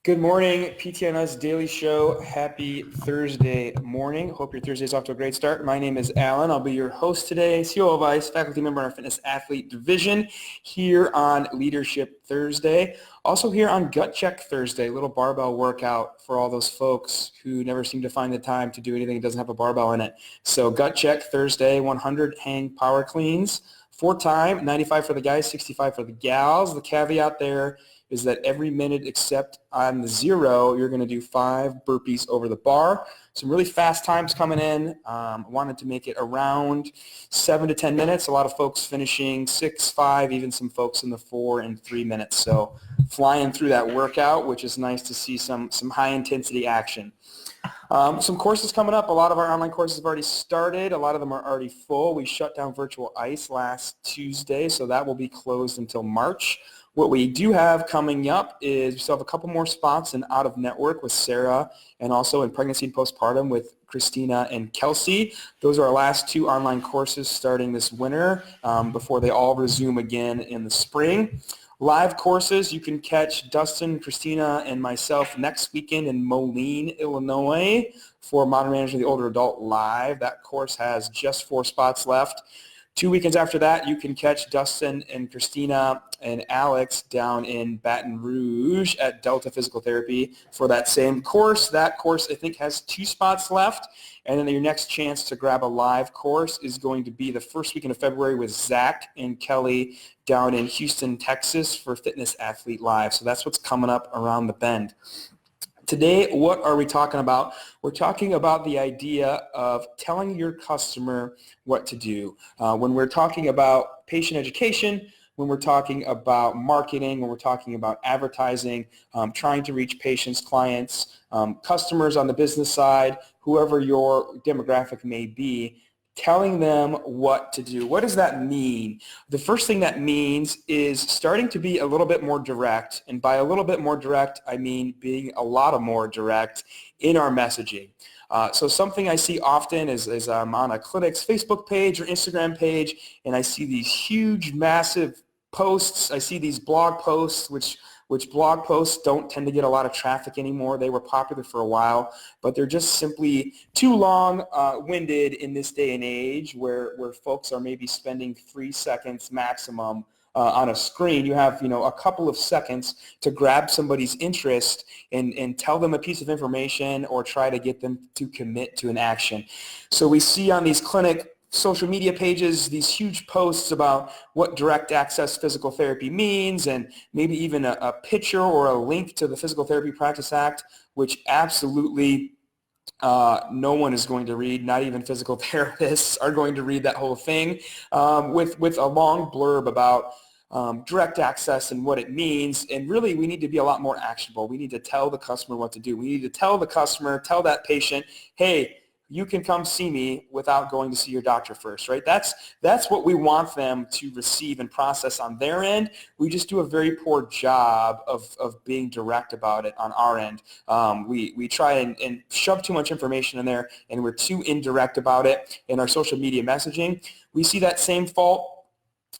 Good morning, PTNS Daily Show. Happy Thursday morning. Hope your Thursday's off to a great start. My name is Alan. I'll be your host today, COO Vice, faculty member in our Fitness Athlete Division here on Leadership Thursday. Also here on Gut Check Thursday, a little barbell workout for all those folks who never seem to find the time to do anything that doesn't have a barbell in it. So Gut Check Thursday, 100 hang power cleans, 4 time, 95 for the guys, 65 for the gals. The caveat there is that every minute except on the 0, you're going to do 5 burpees over the bar. Some really fast times coming in. Wanted to make it around 7 to 10 minutes. A lot of folks finishing 6, 5, even some folks in the 4 and 3 minutes. So flying through that workout, which is nice to see some high intensity action. Some courses coming up. A lot of our online courses have already started. A lot of them are already full. We shut down Virtual Ice last Tuesday, so that will be closed until March. What we do have coming up is we still have a couple more spots in Out of Network with Sarah, and also in Pregnancy and Postpartum with Christina and Kelsey. Those are our last 2 online courses starting this winter before they all resume again in the spring. Live courses, you can catch Dustin, Christina, and myself next weekend in Moline, Illinois for Modern Management of the Older Adult Live. That course has just 4 spots left. 2 weekends after that, you can catch Dustin and Christina and Alex down in Baton Rouge at Delta Physical Therapy for that same course. That course, I think, has 2 spots left. And then your next chance to grab a live course is going to be the first weekend of February with Zach and Kelly down in Houston, Texas for Fitness Athlete Live. So that's what's coming up around the bend. Today, what are we talking about? We're talking about the idea of telling your customer what to do. When we're talking about patient education, when we're talking about marketing, when we're talking about advertising, trying to reach patients, clients, customers on the business side, whoever your demographic may be, telling them what to do. What does that mean? The first thing that means is starting to be a little bit more direct. And by a little bit more direct, I mean being a lot more direct in our messaging. So something I see often is I'm on a clinic's Facebook page or Instagram page, and I see these huge, massive posts. I see these blog posts, which blog posts don't tend to get a lot of traffic anymore. They were popular for a while, but they're just simply too long-winded in this day and age where folks are maybe spending 3 seconds maximum on a screen. You have, a couple of seconds to grab somebody's interest and tell them a piece of information or try to get them to commit to an action. So we see on these clinic social media pages these huge posts about what direct access physical therapy means, and maybe even a picture or a link to the Physical Therapy Practice Act, which absolutely no one is going to read. Not even physical therapists are going to read that whole thing, with a long blurb about direct access and what it means. And really, we need to be a lot more actionable. We need to tell the customer what to do. We need to tell the customer, tell that patient, hey, you can come see me without going to see your doctor first, right? That's what we want them to receive and process on their end. We just do a very poor job of being direct about it on our end. We try and shove too much information in there, and we're too indirect about it in our social media messaging. We see that same fault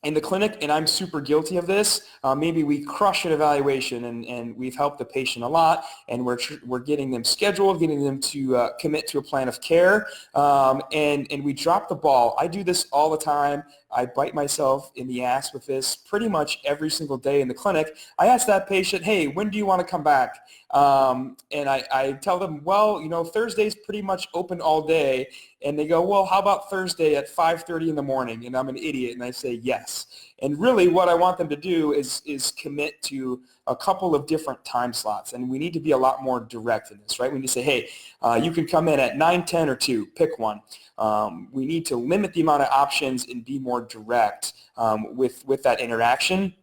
in the clinic, and I'm super guilty of this. Maybe we crush an evaluation and we've helped the patient a lot, and we're getting them scheduled, getting them to commit to a plan of care, and we drop the ball. I do this all the time. I bite myself in the ass with this pretty much every single day in the clinic. I ask that patient, hey, when do you want to come back? And I tell them, well, Thursday's pretty much open all day. And they go, well, how about Thursday at 5:30 in the morning? And I'm an idiot, and I say yes. And really what I want them to do is commit to a couple of different time slots. And we need to be a lot more direct in this, right? We need to say, hey, you can come in at 9, 10, or 2. Pick one. We need to limit the amount of options and be more direct with that interaction.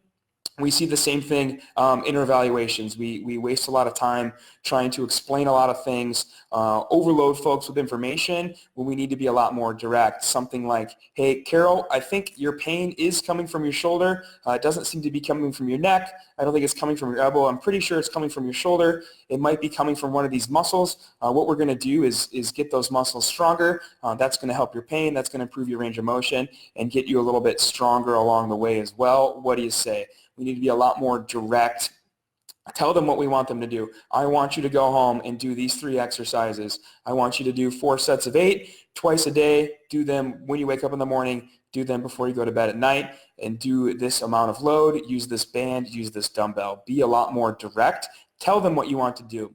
We see the same thing in our evaluations. We waste a lot of time trying to explain a lot of things, overload folks with information when we need to be a lot more direct. Something like, hey, Carol, I think your pain is coming from your shoulder. It doesn't seem to be coming from your neck. I don't think it's coming from your elbow. I'm pretty sure it's coming from your shoulder. It might be coming from one of these muscles. What we're going to do is get those muscles stronger. That's going to help your pain. That's going to improve your range of motion and get you a little bit stronger along the way as well. What do you say? We need to be a lot more direct Tell them what we want them to do. I want you to go home and do these 3 exercises. I want you to do 4 sets of 8 twice a day. Do them when you wake up in the morning. Do them before you go to bed at night. And do this amount of load. Use this band. Use this dumbbell. Be a lot more direct. Tell them what you want to do.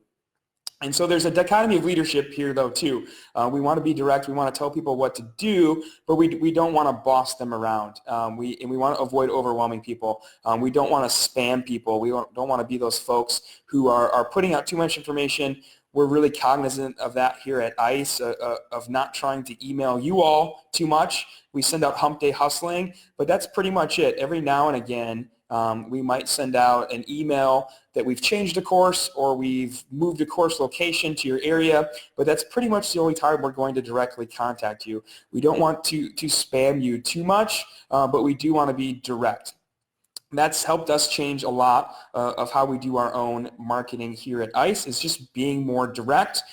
And so there's a dichotomy of leadership here, though, too. We want to be direct. We want to tell people what to do, but we don't want to boss them around. We want to avoid overwhelming people. We don't want to spam people. We don't want to be those folks who are putting out too much information. We're really cognizant of that here at ICE, of not trying to email you all too much. We send out hump day hustling, but that's pretty much it. Every now and again, we might send out an email that we've changed a course or we've moved a course location to your area, but that's pretty much the only time we're going to directly contact you. We don't want to spam you too much, but we do want to be direct. That's helped us change a lot of how we do our own marketing here at ICE, is just being more direct.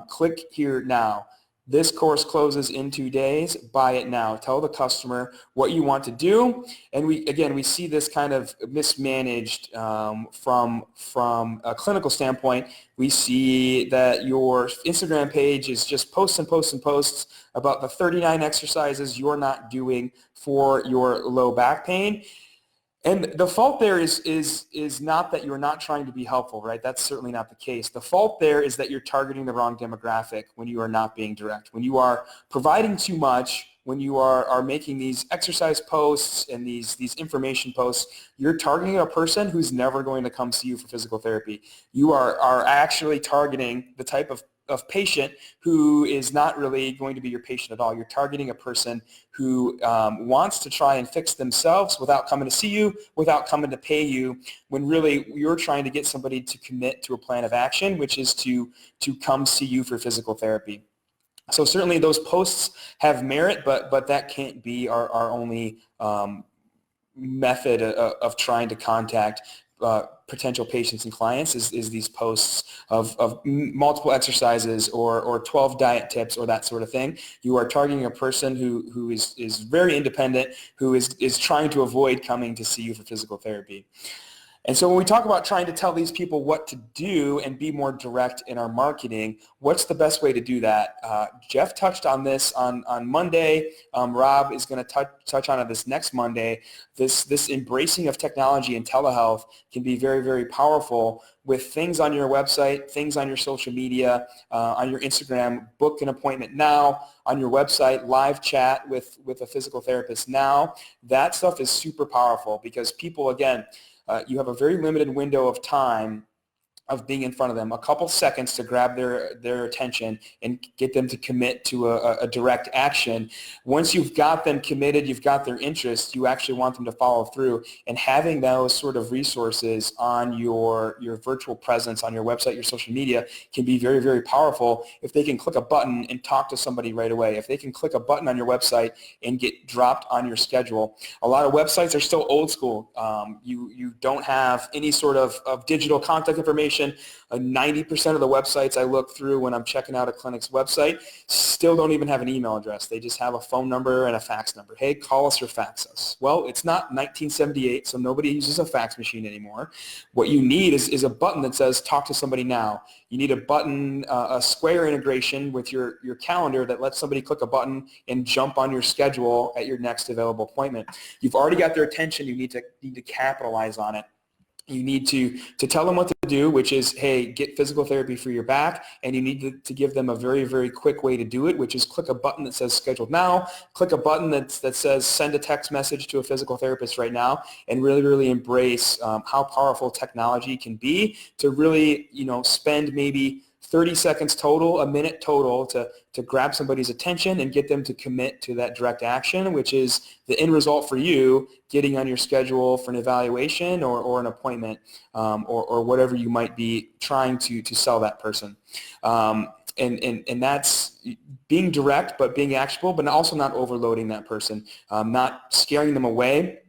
Click here now. This course closes in 2 days. Buy it now. Tell the customer what you want to do. And we see this kind of mismanaged from a clinical standpoint. We see that your Instagram page is just posts and posts and posts about the 39 exercises you're not doing for your low back pain. And the fault there is not that you're not trying to be helpful, right? That's certainly not the case. The fault there is that you're targeting the wrong demographic when you are not being direct. When you are providing too much, when you are making these exercise posts and these information posts, you're targeting a person who's never going to come see you for physical therapy. You are actually targeting the type of patient who is not really going to be your patient at all. You're targeting a person who wants to try and fix themselves without coming to see you, without coming to pay you, when really you're trying to get somebody to commit to a plan of action, which is to come see you for physical therapy. So certainly those posts have merit, but that can't be our only method of trying to contact potential patients and clients is these posts of multiple exercises or 12 diet tips or that sort of thing. You are targeting a person who is very independent, who is trying to avoid coming to see you for physical therapy. And so when we talk about trying to tell these people what to do and be more direct in our marketing, what's the best way to do that? Jeff touched on this on Monday. Rob is going to touch on it this next Monday. This embracing of technology and telehealth can be very, very powerful with things on your website, things on your social media, on your Instagram. Book an appointment now. On your website, live chat with a physical therapist now. That stuff is super powerful because people, again, you have a very limited window of time of being in front of them, a couple seconds to grab their attention and get them to commit to a direct action. Once you've got them committed, you've got their interest, you actually want them to follow through. And having those sort of resources on your virtual presence, on your website, your social media, can be very, very powerful if they can click a button and talk to somebody right away. If they can click a button on your website and get dropped on your schedule. A lot of websites are still old school. You don't have any sort of digital contact information. 90% of the websites I look through when I'm checking out a clinic's website still don't even have an email address. They just have a phone number and a fax number. Hey, call us or fax us. Well, it's not 1978, so nobody uses a fax machine anymore. What you need is a button that says talk to somebody now. You need a button, a Square integration with your calendar that lets somebody click a button and jump on your schedule at your next available appointment. You've already got their attention. You need to capitalize on it. You need to tell them what to do, which is, hey, get physical therapy for your back, and you need to give them a very, very quick way to do it, which is click a button that says scheduled now, click a button that says send a text message to a physical therapist right now, and really, really embrace how powerful technology can be to really, spend maybe 30 seconds total, a minute total to grab somebody's attention and get them to commit to that direct action, which is the end result for you, getting on your schedule for an evaluation or an appointment or whatever you might be trying to sell that person. And that's being direct but being actionable, but also not overloading that person, not scaring them away.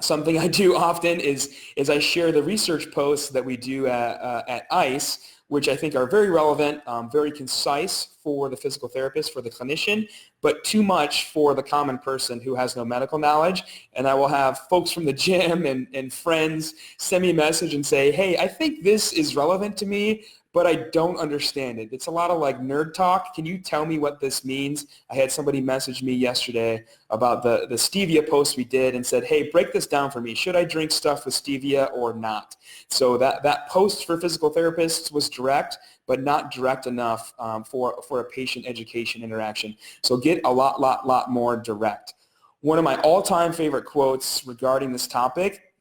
Something I do often is I share the research posts that we do at ICE, which I think are very relevant, very concise for the physical therapist, for the clinician, but too much for the common person who has no medical knowledge. And I will have folks from the gym and friends send me a message and say, hey, I think this is relevant to me, but I don't understand it. It's a lot of like nerd talk. Can you tell me what this means? I had somebody message me yesterday about the stevia post we did and said, hey, break this down for me. Should I drink stuff with stevia or not? So that post for physical therapists was direct, but not direct enough for a patient education interaction. So get a lot more direct. One of my all-time favorite quotes regarding this topic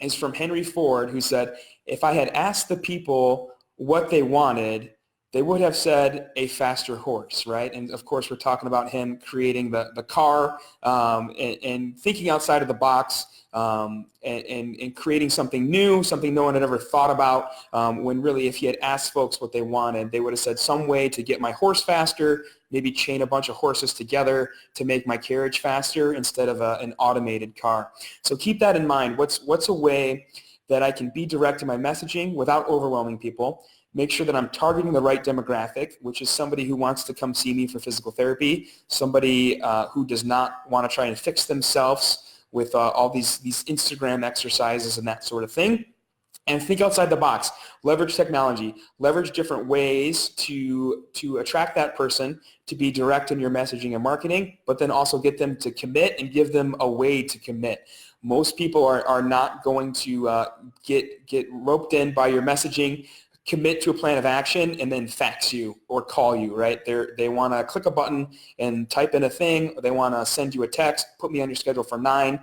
is from Henry Ford, who said, if I had asked the people what they wanted, they would have said a faster horse, right? And of course, we're talking about him creating the car and thinking outside of the box and creating something new, something no one had ever thought about, when really if he had asked folks what they wanted, they would have said some way to get my horse faster, maybe chain a bunch of horses together to make my carriage faster instead of an automated car. So keep that in mind. What's a way that I can be direct in my messaging without overwhelming people, make sure that I'm targeting the right demographic, which is somebody who wants to come see me for physical therapy, somebody who does not want to try and fix themselves with all these Instagram exercises and that sort of thing. And think outside the box. Leverage technology. Leverage different ways to attract that person to be direct in your messaging and marketing, but then also get them to commit and give them a way to commit. Most people are not going to get roped in by your messaging, commit to a plan of action, and then fax you or call you, right? They want to click a button and type in a thing, or they want to send you a text, put me on your schedule for 9,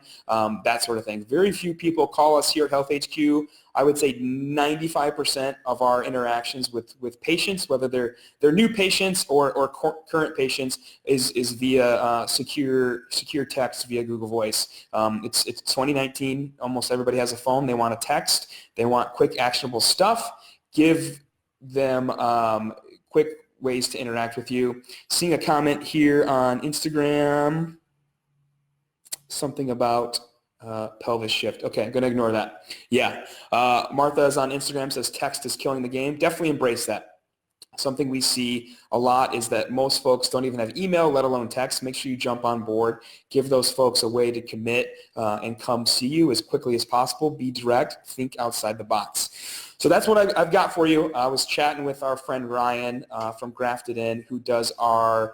that sort of thing. Very few people call us here at Health HQ. I would say 95% of our interactions with patients, whether they're new patients or current patients, is via secure text via Google Voice. It's 2019. Almost everybody has a phone. They want to text. They want quick, actionable stuff. Give them quick ways to interact with you. Seeing a comment here on Instagram, something about pelvis shift. Okay, I'm going to ignore that. Yeah, Martha is on Instagram, says text is killing the game. Definitely embrace that. Something we see a lot is that most folks don't even have email, let alone text. Make sure you jump on board. Give those folks a way to commit and come see you as quickly as possible. Be direct. Think outside the box. So that's what I've got for you. I was chatting with our friend Ryan from Grafted In, who does our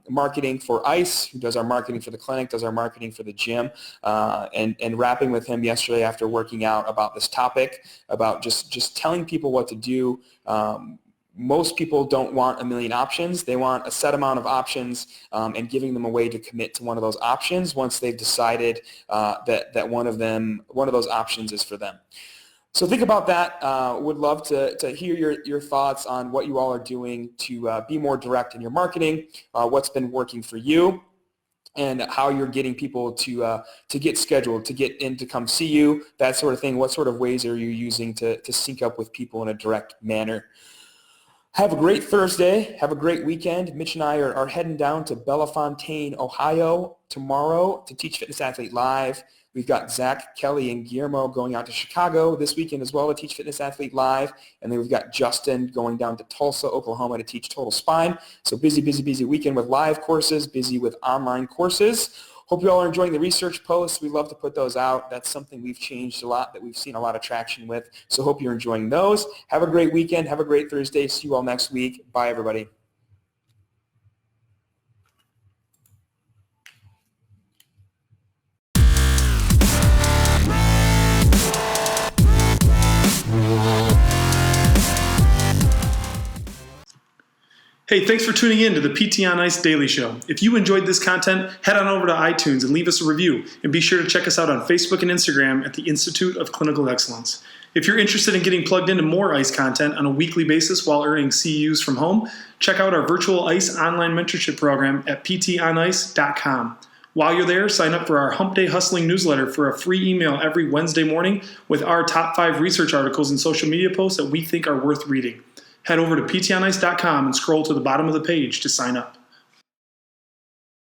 marketing for ICE, who does our marketing for the clinic, does our marketing for the gym, and rapping with him yesterday after working out about this topic, about just telling people what to do. Most people don't want a million options. They want a set amount of options and giving them a way to commit to one of those options once they've decided that one of those options is for them. So think about that. Would love to hear your thoughts on what you all are doing to be more direct in your marketing, what's been working for you, and how you're getting people to get scheduled, to get in to come see you, that sort of thing. What sort of ways are you using to sync up with people in a direct manner? Have a great Thursday. Have a great weekend. Mitch and I are heading down to Bellefontaine, Ohio tomorrow to Teach Fitness Athlete Live. We've got Zach, Kelly, and Guillermo going out to Chicago this weekend as well to Teach Fitness Athlete Live. And then we've got Justin going down to Tulsa, Oklahoma to teach Total Spine. So busy weekend with live courses, busy with online courses. Hope you all are enjoying the research posts. We love to put those out. That's something we've changed a lot, that we've seen a lot of traction with. So hope you're enjoying those. Have a great weekend. Have a great Thursday. See you all next week. Bye, everybody. Hey, thanks for tuning in to the PT on Ice Daily Show. If you enjoyed this content, head on over to iTunes and leave us a review. And be sure to check us out on Facebook and Instagram at the Institute of Clinical Excellence. If you're interested in getting plugged into more ICE content on a weekly basis while earning CEUs from home, check out our virtual ICE online mentorship program at ptonice.com. While you're there, sign up for our Hump Day Hustling newsletter for a free email every Wednesday morning with our top 5 research articles and social media posts that we think are worth reading. Head over to ptonice.com and scroll to the bottom of the page to sign up.